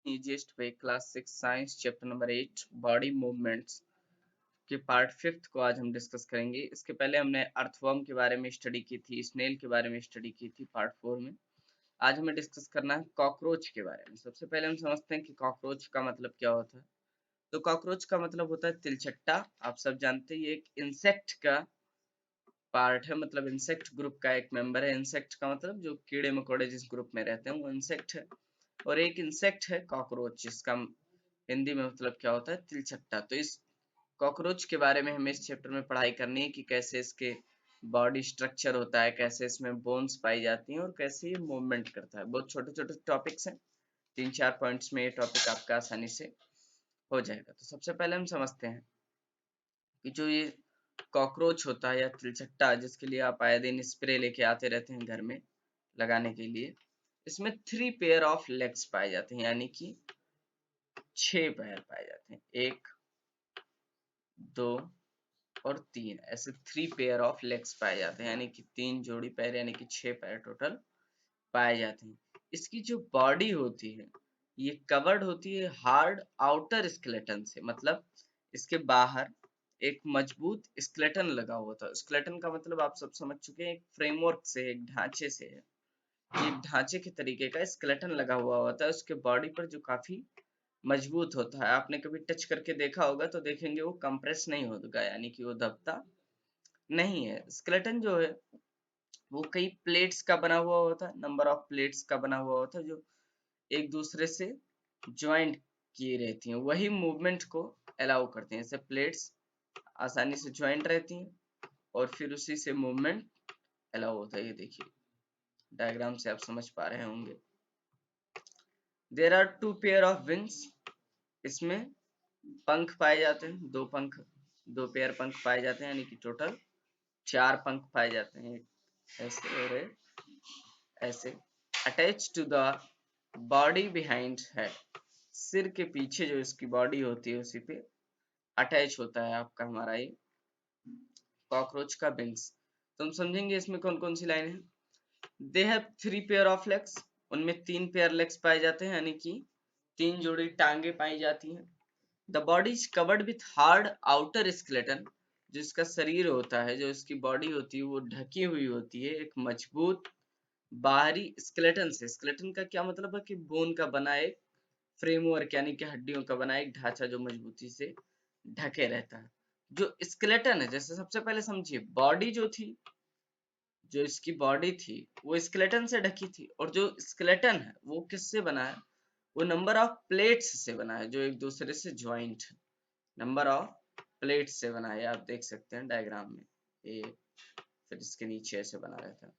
Easiest way class 6 science chapter number 8 body movements के part 5 को आज हम डिस्कस करेंगे। इसके पहले हमने अर्थवर्म के बारे में स्टडी की थी, स्नेल के बारे में स्टडी की थी पार्ट 4 में। आज हमें डिस्कस करना है कॉकरोच के बारे में। सबसे पहले हम समझते हैं कि कॉकरोच का मतलब क्या होता है। तो कॉकरोच का मतलब होता है तिलचट्टा। आप सब जानते हैं ये एक इंसेक्ट का पार्ट है, मतलब इंसेक्ट ग्रुप का एक मेंबर है। इंसेक्ट का मतलब जो कीड़े मकोड़े जिस ग्रुप में रहते हैं वो इंसेक्ट है, और एक इंसेक्ट है कॉकरोच, जिसका हिंदी में मतलब क्या होता है तिलचट्टा। तो इस कॉकरोच के बारे में हमें इस चैप्टर में पढ़ाई करनी है कि कैसे इसके बॉडी स्ट्रक्चर होता है, कैसे इसमें बोन्स पाई जाती हैं और कैसे ये मूवमेंट करता है। बहुत छोटे छोटे टॉपिक्स हैं, 3-4 पॉइंट्स में ये टॉपिक आपका आसानी से हो जाएगा। तो सबसे पहले हम समझते हैं कि जो ये कॉकरोच होता है या तिलचट्टा, जिसके लिए आप आए दिन स्प्रे लेके आते रहते हैं घर में लगाने के लिए, इसमें 3 पेयर ऑफ लेग्स पाए जाते हैं, यानी कि 6 पैर पाए जाते हैं। 1, 2 और 3, ऐसे 3 पेयर ऑफ लेग्स पाए जाते हैं, यानी कि 3 जोड़ी पैर, यानी कि 6 पैर टोटल पाए जाते हैं। इसकी जो बॉडी होती है ये कवर्ड होती है हार्ड आउटर स्केलेटन से, मतलब इसके बाहर एक मजबूत स्केलेटन लगा हुआ था। स्केलेटन का मतलब आप सब समझ चुके हैं, एक फ्रेमवर्क से, एक ढांचे से है। एक ढांचे के तरीके का स्केलेटन लगा हुआ होता है उसके बॉडी पर, जो काफी मजबूत होता है। आपने कभी टच करके देखा होगा तो देखेंगे वो कंप्रेस नहीं होगा, यानी कि वो दबता नहीं है। स्केलेटन जो है वो कई प्लेट्स का बना हुआ होता है, नंबर ऑफ प्लेट्स का बना हुआ होता है, जो एक दूसरे से ज्वाइंट किए रहती हैं, वही मूवमेंट को अलाउ करते हैं। जैसे प्लेट्स आसानी से ज्वाइंट रहती हैं और फिर उसी से मूवमेंट अलाउ होता है। ये देखिए डायग्राम से आप समझ पा रहे होंगे। There are 2 pair of wings, इसमें पंख पाए जाते हैं, 2 पंख, 2 पेयर पंख पाए जाते हैं, यानी कि टोटल 4 पंख पाए जाते हैं। ऐसे और ऐसे। Attach to the body behind head, सिर के पीछे जो इसकी बॉडी होती है उसी पे अटैच होता है आपका हमारा ये कॉकरोच का विंग्स। तो हम समझेंगे इसमें कौन कौन सी लाइन है। They have 3 pair of legs, उनमें 3 पेयर लेग्स पाए जाते हैं, यानी कि 3 जोड़ी टांगे पाई जाती हैं। The body is covered with hard outer skeleton, जो इसका शरीर होता है, जो इसकी बॉडी होती है वो ढकी हुई होती है एक मजबूत बाहरी स्केलेटन से। स्केलेटन का क्या मतलब है कि बोन का बना एक फ्रेमवर्क, यानी कि हड्डियों का बना एक ढांचा जो मजबूती से ढके रहता है। जो स्केलेटन है, जैसे सबसे पहले समझिए बॉडी जो थी, जो इसकी बॉडी थी वो स्केलेटन से ढकी थी, और जो स्केलेटन है वो किससे बना है, वो नंबर ऑफ प्लेट्स से बना है, जो एक दूसरे से ज्वाइंट है। नंबर ऑफ प्लेट्स से बना है, आप देख सकते हैं डायग्राम में, ये फिर इसके नीचे ऐसे बना रहता है।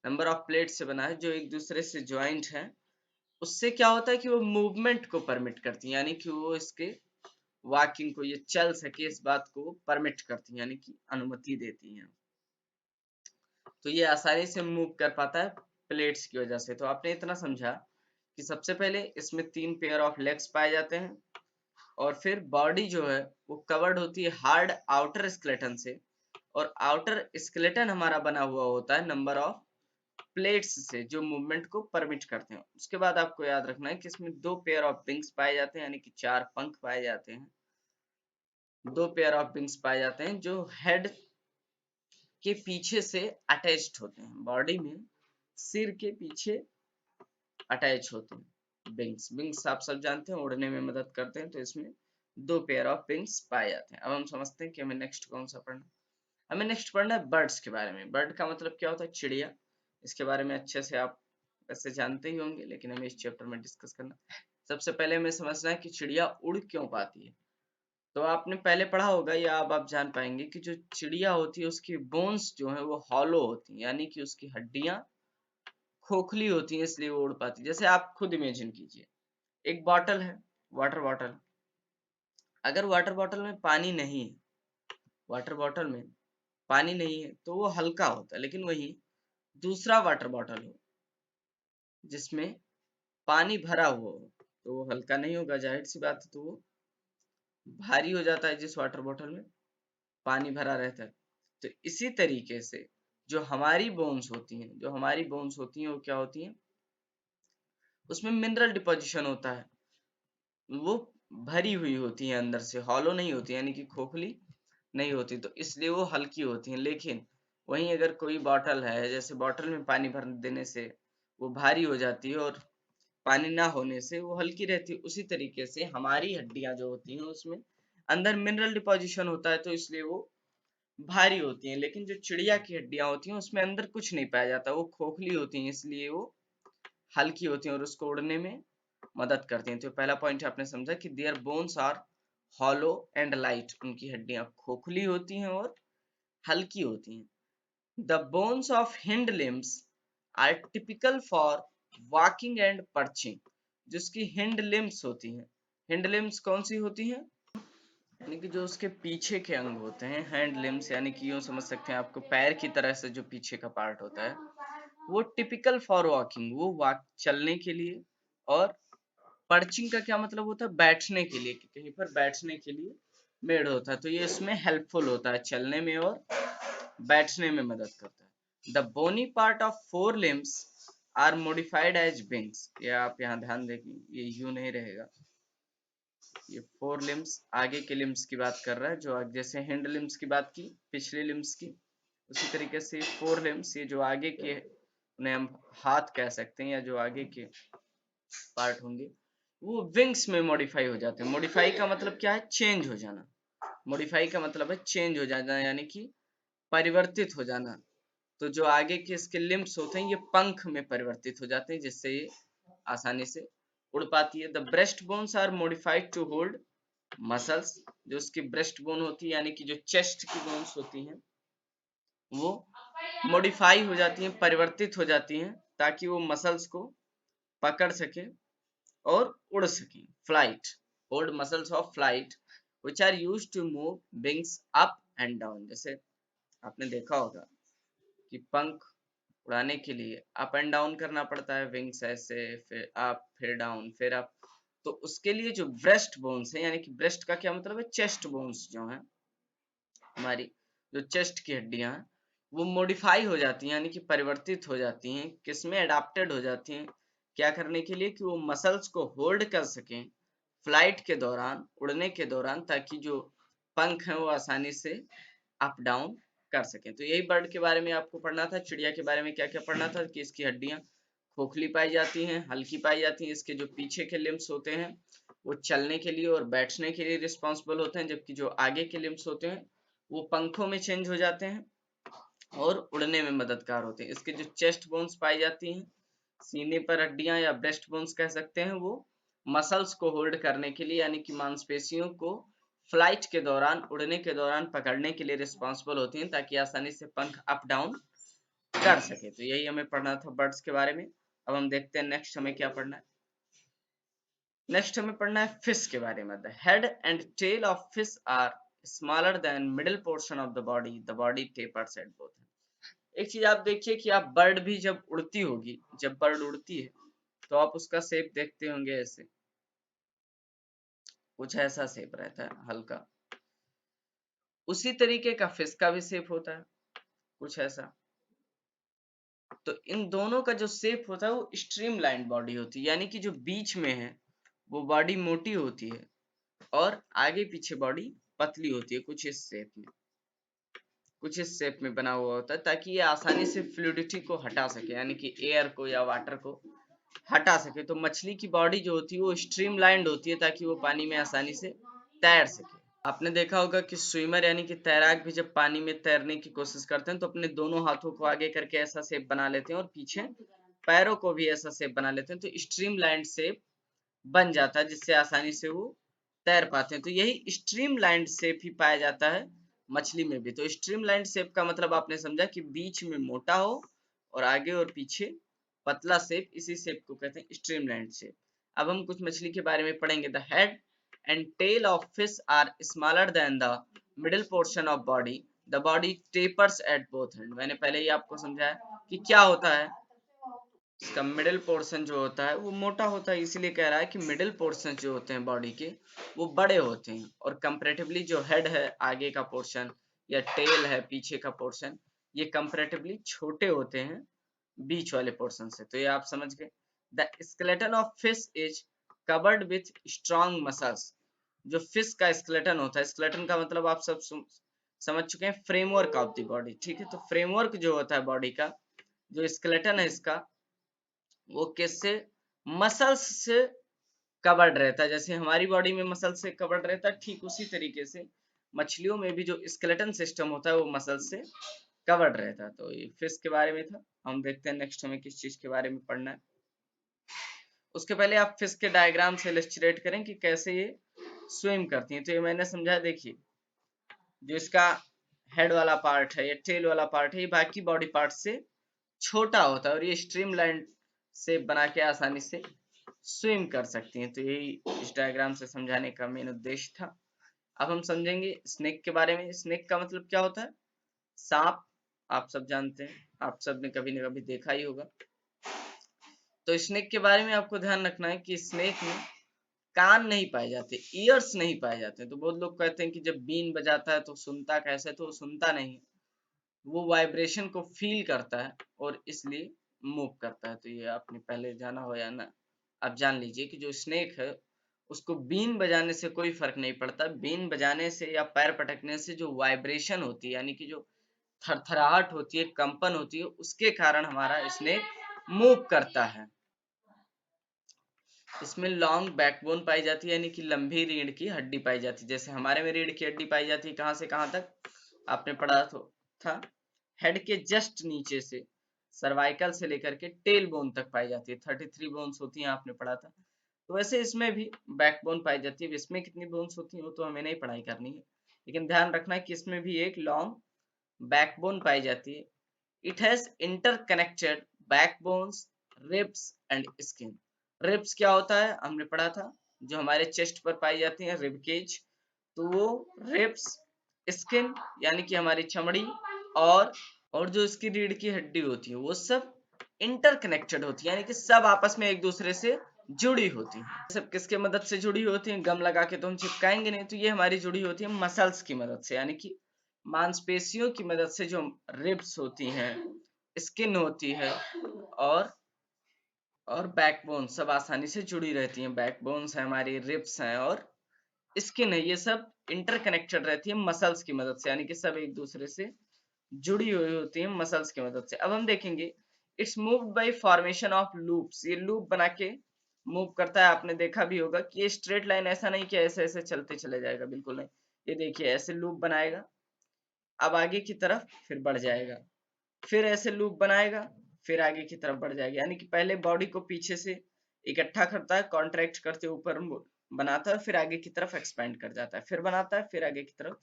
नंबर ऑफ प्लेट्स से बना है जो एक दूसरे से ज्वाइंट है। उससे क्या होता है कि वो मूवमेंट को परमिट करती है, यानी कि वो इसके वॉकिंग को, ये चल सके इस बात को परमिट करती है, यानी कि अनुमति देती हैं। तो ये आसानी से मूव कर पाता है प्लेट्स की वजह से। तो आपने इतना समझा कि सबसे पहले इसमें 3 पेयर ऑफ लेग्स पाए जाते हैं, और फिर बॉडी जो है वो कवर्ड होती है हार्ड आउटर स्केलेटन से, और आउटर स्केलेटन हमारा बना हुआ होता है नंबर ऑफ प्लेट्स से, जो मूवमेंट को परमिट करते हैं। उसके बाद आपको याद रखना है कि इसमें 2 पेयर ऑफ विंग्स पाए जाते हैं, यानी कि 4 पंख पाए जाते हैं। 2 पेयर ऑफ विंग्स पाए जाते हैं जो हेड के पीछे से अटैच्ड होते हैं, बॉडी में सिर के पीछे अटैच होते हैं। विंग्स, विंग्स आप सब जानते हैं उड़ने में मदद करते हैं, तो इसमें 2 पेयर ऑफ विंग्स पाए जाते हैं। अब हम समझते हैं कि हमें नेक्स्ट कौन सा पढ़ना है। हमें नेक्स्ट पढ़ना है बर्ड्स के बारे में। बर्ड का मतलब क्या होता है, चिड़िया। इसके बारे में अच्छे से आप वैसे जानते ही होंगे, लेकिन हमें इस चैप्टर में डिस्कस करना। सबसे पहले हमें समझना है कि चिड़िया उड़ क्यों पाती है। तो आपने पहले पढ़ा होगा या अब आप जान पाएंगे कि जो चिड़िया होती है उसकी बोन्स जो है वो हॉलो होती हैं, यानी कि उसकी हड्डियां खोखली होती हैं, इसलिए वो उड़ पाती है। जैसे आप खुद इमेजिन कीजिए, एक बॉटल है, वाटर बॉटल। अगर वाटर बॉटल में पानी नहीं है, वाटर बॉटल में पानी नहीं है तो वो हल्का होता है, लेकिन वही दूसरा वाटर बॉटल हो जिसमें पानी भरा हुआ हो तो वो हल्का नहीं होगा, जाहिर सी बात है। तो वो भारी हो जाता है जिस वाटर बॉटल में पानी भरा रहता है। तो इसी तरीके से जो हमारी बोन्स होती हैं, वो क्या होती हैं, उसमें मिनरल डिपोजिशन होता है। वो भरी हुई होती है अंदर से, हॉलो नहीं होती, यानी कि खोखली नहीं होती, तो इसलिए वो हल्की होती हैं। लेकिन वहीं अगर कोई बॉटल है, जैसे बॉटल में पानी भर देने से वो भारी हो जाती है और पानी ना होने से वो हल्की रहती है, उसी तरीके से हमारी हड्डियां जो होती हैं उसमें अंदर मिनरल डिपोजिशन होता है, तो इसलिए वो भारी होती हैं। लेकिन जो चिड़िया की हड्डियां होती हैं उसमें अंदर कुछ नहीं पाया जाता, वो खोखली होती हैं, इसलिए वो हल्की होती हैं और उसको उड़ने में मदद करती हैं। तो पहला पॉइंट आपने समझा कि there bones are hollow and light, उनकी हड्डियां खोखली होती हैं और हल्की होती हैं। The bones of hind limbs are typical for walking and perching, जिसकी हिंड लिम्स होती हैं, हिंड लिम्स कौन सी होती हैं, यानी कि जो उसके पीछे के अंग होते हैं, हैंड लिम्स, यानी कि यूं समझ सकते हैं आपको पैर की तरह से जो पीछे का पार्ट होता है, वो टिपिकल फॉर वॉकिंग, वो वॉक चलने के लिए, और पर्चिंग का क्या मतलब होता है, बैठने के लिए, कि कहीं पर बैठने के लिए मेड होता है, तो ये इसमें हेल्पफुल होता है, चलने में और बैठने में मदद करता है। The bony part of fore limbs are modified as wings, ये आप यहाँ ध्यान देंगे, ये यू नहीं रहेगा, ये फोर लिम्स आगे के लिम्स की बात कर रहा है, जो जैसे हैंड लिम्स की बात की पिछले लिम्स की, उसी तरीके से फोर लिम्स, ये जो आगे के, उन्हें हम हाथ कह सकते हैं, या जो आगे के पार्ट होंगे, वो विंग्स में मॉडिफाई हो जाते हैं। मॉडिफाई का मतलब क्या है, चेंज हो जाना, मॉडिफाई का मतलब है चेंज हो जाना, यानी कि परिवर्तित हो जाना। तो जो आगे के इसके लिम्स होते हैं ये पंख में परिवर्तित हो जाते हैं, जिससे ये आसानी से उड़ पाती है। The breast bones are modified to hold muscles, जो उसकी ब्रेस्ट बोन होती है, यानी कि जो चेस्ट की बोन्स होती हैं, वो मॉडिफाई हो जाती हैं, परिवर्तित हो जाती हैं, ताकि वो मसल्स को पकड़ सके और उड़ सके। Flight, hold muscles of flight which are used to move wings up and down, जैसे आपने देखा होगा कि पंख उड़ाने के लिए अप एंड डाउन करना पड़ता है, विंग्स ऐसे, फिर अप, फिर डाउन, फिर अप, तो उसके लिए जो ब्रेस्ट बोन्स है, यानी कि ब्रेस्ट का क्या मतलब है, चेस्ट बोन्स जो है हमारी, जो चेस्ट की हड्डियां हैं, वो मॉडिफाई हो जाती हैं, यानी कि परिवर्तित हो जाती हैं, किसमें अडाप्टेड हो जाती हैं, क्या करने के लिए, कि वो मसल्स को होल्ड कर सकें फ्लाइट के दौरान, उड़ने के दौरान, ताकि जो पंख हैं वो आसानी से अप डाउन कर सकें। तो यही बर्ड के बारे में आपको पढ़ना था। चिड़िया के बारे में क्या क्या पढ़ना था, कि इसकी हड्डियां खोखली पाई जाती हैं, हल्की पाई जाती हैं, इसके जो पीछे के लिम्स होते हैं वो चलने के लिए और बैठने के लिए रिस्पॉन्सिबल होते हैं, जबकि जो आगे के लिम्स होते हैं वो पंखों में चेंज हो जाते हैं और उड़ने में मददगार होते हैं। इसके जो चेस्ट बोन्स पाई जाती हैं, सीने पर हड्डियां या ब्रेस्ट बोन्स कह सकते हैं, वो मसल्स को होल्ड करने के लिए, यानी कि मांसपेशियों को फ्लाइट के दौरान, उड़ने के दौरान पकड़ने के लिए रिस्पॉन्सिबल होती हैं, ताकि आसानी से पंख अप डाउन कर सके। तो यही हमें पढ़ना था बर्ड्स के बारे में। अब हम देखते हैं नेक्स्ट हमें क्या पढ़ना है। नेक्स्ट हमें पढ़ना है फिश के बारे में। The head and tail of fish are smaller than middle portion of the body tapers at both. एक चीज आप देखिए कि आप बर्ड भी जब उड़ती होगी, जब बर्ड उड़ती है तो आप उसका शेप देखते होंगे, ऐसे कुछ ऐसा शेप रहता है हल्का, उसी तरीके का फिश का भी शेप होता है कुछ ऐसा। तो इन दोनों का जो शेप होता है वो स्ट्रीम लाइन बॉडी होती है, यानी कि जो बीच में है वो बॉडी मोटी होती है और आगे पीछे बॉडी पतली होती है, कुछ इस शेप में, कुछ इस शेप में बना हुआ होता है, ताकि ये आसानी से फ्लूइडिटी को हटा सके, यानी कि एयर को या वाटर को हटा सके। तो मछली की बॉडी जो होती है वो स्ट्रीम लाइंड होती है, ताकि वो पानी में आसानी से तैर सके। आपने देखा होगा कि स्विमर यानी कि तैराक भी जब पानी में तैरने की कोशिश करते हैं तो अपने दोनों हाथों को आगे करके ऐसा शेप बना लेते हैं और पीछे पैरों को भी ऐसा शेप बना लेते हैं, तो स्ट्रीम लाइंड शेप बन जाता है, जिससे आसानी से वो तैर पाते हैं। तो यही स्ट्रीम लाइंड शेप ही पाया जाता है मछली में भी। तो स्ट्रीम लाइंड शेप का मतलब आपने समझा कि बीच में मोटा हो और आगे और पीछे पतला शेप, इसी शेप को कहते हैं स्ट्रीम लाइंड शेप। अब हम कुछ मछली के बारे में पढ़ेंगे। The head and tail of fish are smaller than the middle portion of body. The body tapers at both end. मैंने पहले ही आपको समझाया कि क्या होता है, इसका मिडिल पोर्शन जो होता है वो मोटा होता है, इसीलिए कह रहा है कि मिडिल पोर्शन जो होते हैं बॉडी के वो बड़े होते हैं, और कंपैरेटिवली जो हेड है आगे का पोर्शन या टेल है पीछे का पोर्शन, ये कंपैरेटिवली छोटे होते हैं बीच वाले पोर्शन से। तो ये आप समझ गए। The skeleton of fish is covered with strong muscles. जो फिश का स्केलेटन होता है, स्केलेटन का मतलब आप सब समझ चुके हैं, फ्रेमवर्क ऑफ द बॉडी, ठीक है। तो फ्रेमवर्क जो होता है बॉडी का, जो स्केलेटन है इसका, वो किससे, मसल्स से कवर्ड रहता है। जैसे हमारी बॉडी में मसल से कवर्ड रहता है, ठीक उसी तरीके से मछलियों में भी जो स्केलेटन सिस्टम होता है वो मसल से कवर्ड रहता है। तो ये फिश के बारे में था। हम देखते हैं नेक्स्ट हमें किस चीज के बारे में पढ़ना है। उसके पहले आप फिश के डायग्राम से इलस्ट्रेट करें कि कैसे ये स्विम करती हैं। तो ये मैंने समझाया, देखिए जो इसका हेड वाला पार्ट है या टेल वाला पार्ट है, ये बाकी बॉडी पार्ट से छोटा होता है और ये स्ट्रीमलाइन से बना के आसानी से स्विम कर सकती हैं। तो यही इस डायग्राम से समझाने का मेन उद्देश्य था। अब हम समझेंगे स्नेक के बारे में। स्नेक का मतलब क्या होता है, सांप। आप सब जानते हैं, आप सब ने कभी न कभी देखा ही होगा। तो स्नेक के बारे में आपको ध्यान रखना है कि स्नेक में कान नहीं पाए जाते, ईयर्स नहीं पाए जाते। तो बहुत लोग कहते हैं कि जब बीन बजाता है तो सुनता कैसे, तो सुनता नहीं, वो वाइब्रेशन को फील करता है और इसलिए मूव करता है। तो ये आपने पहले जाना हो या ना, आप जान लीजिए कि जो स्नेक है उसको बीन बजाने से कोई फर्क नहीं पड़ता। बीन बजाने से या पैर पटकने से जो वाइब्रेशन होती है, यानी कि जो थरथराहट होती है, कंपन होती है, उसके कारण हमारा स्नेक मूव करता है। इसमें लॉन्ग बैकबोन पाई जाती है, यानी कि लंबी रीढ़ की हड्डी पाई जाती है। जैसे हमारे में रीढ़ की हड्डी पाई जाती है कहाँ से कहाँ तक, आपने पढ़ा था हेड के जस्ट नीचे से सर्वाइकल से लेकर के टेल बोन तक पाई जाती है। 33 बोन्स होती हैं, आपने पढ़ा था। तो वैसे इसमें भी बैकबोन पाई जाती है। इसमें कितनी बोन्स होती हैं वो तो हमें नहीं पढ़ाई करनी है, लेकिन ध्यान रखना है कि इसमें भी एक लॉन्ग बैकबोन पाई जाती है। It has interconnected backbones, ribs and skin. Ribs क्या होता है, हमने पढ़ा था, जो हमारे चेस्ट पर पाई जाती है, रिब केज। तो वो रिब्स, स्किन यानी कि हमारी चमड़ी, और जो इसकी रीढ़ की हड्डी होती है, वो सब इंटरकनेक्टेड होती है, यानी कि सब आपस में एक दूसरे से जुड़ी होती है। सब किसके मदद से जुड़ी होती है, गम लगा के तो हम चिपकाएंगे नहीं। तो ये हमारी जुड़ी होती है मसल्स की मदद से, यानी कि मांसपेशियों की मदद से। जो रिब्स होती हैं, स्किन होती है, और बैकबोन सब आसानी से जुड़ी रहती हैं। बैकबोन्स है हमारी, रिब्स हैं और स्किन है, ये सब इंटरकनेक्टेड रहती है मसल्स की मदद से, यानी कि सब एक दूसरे से जुड़ी हुई होती है मसल्स की मदद से। अब हम देखेंगे it's moved by formation of loops. ये लूप बना के मूव करता है। आपने देखा भी होगा कि ये स्ट्रेट लाइन ऐसा नहीं कि ऐसे ऐसे चलते चले जाएगा, बिल्कुल नहीं। ये देखिए ऐसे लूप बनाएगा, अब आगे की तरफ फिर बढ़ जाएगा, फिर ऐसे लूप बनाएगा, फिर आगे की तरफ बढ़ जाएगा। यानी कि पहले बॉडी को पीछे से इकट्ठा करता है, कॉन्ट्रैक्ट करते ऊपर बनाता है, फिर आगे की तरफ एक्सपेंड कर जाता है, फिर बनाता है, फिर आगे की तरफ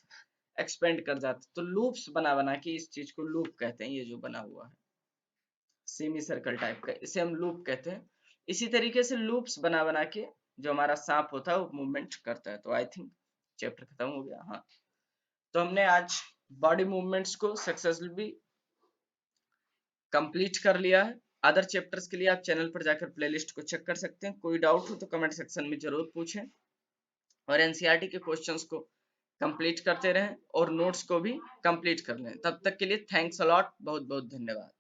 एक्सपेंड कर जाता है। तो लूप्स बना बना के इस चीज को लूप कहते हैं। ये जो बना हुआ है सेमी सर्कल टाइप का, इसे हम लूप कहते हैं। इसी तरीके से लूप्स बना बना के जो हमारा सांप होता है वो मूवमेंट करता है। तो आई थिंक चैप्टर खत्म हो गया। हाँ, तो हमने आज बॉडी मूवमेंट्स को सक्सेसफुली कंप्लीट कर लिया है। अदर चैप्टर्स के लिए आप चैनल पर जाकर प्लेलिस्ट को चेक कर सकते हैं। कोई डाउट हो तो कमेंट सेक्शन में जरूर पूछें, और एनसीईआरटी के क्वेश्चंस को कंप्लीट करते रहें और नोट्स को भी कंप्लीट कर लें। तब तक के लिए थैंक्स अ लॉट, बहुत बहुत धन्यवाद।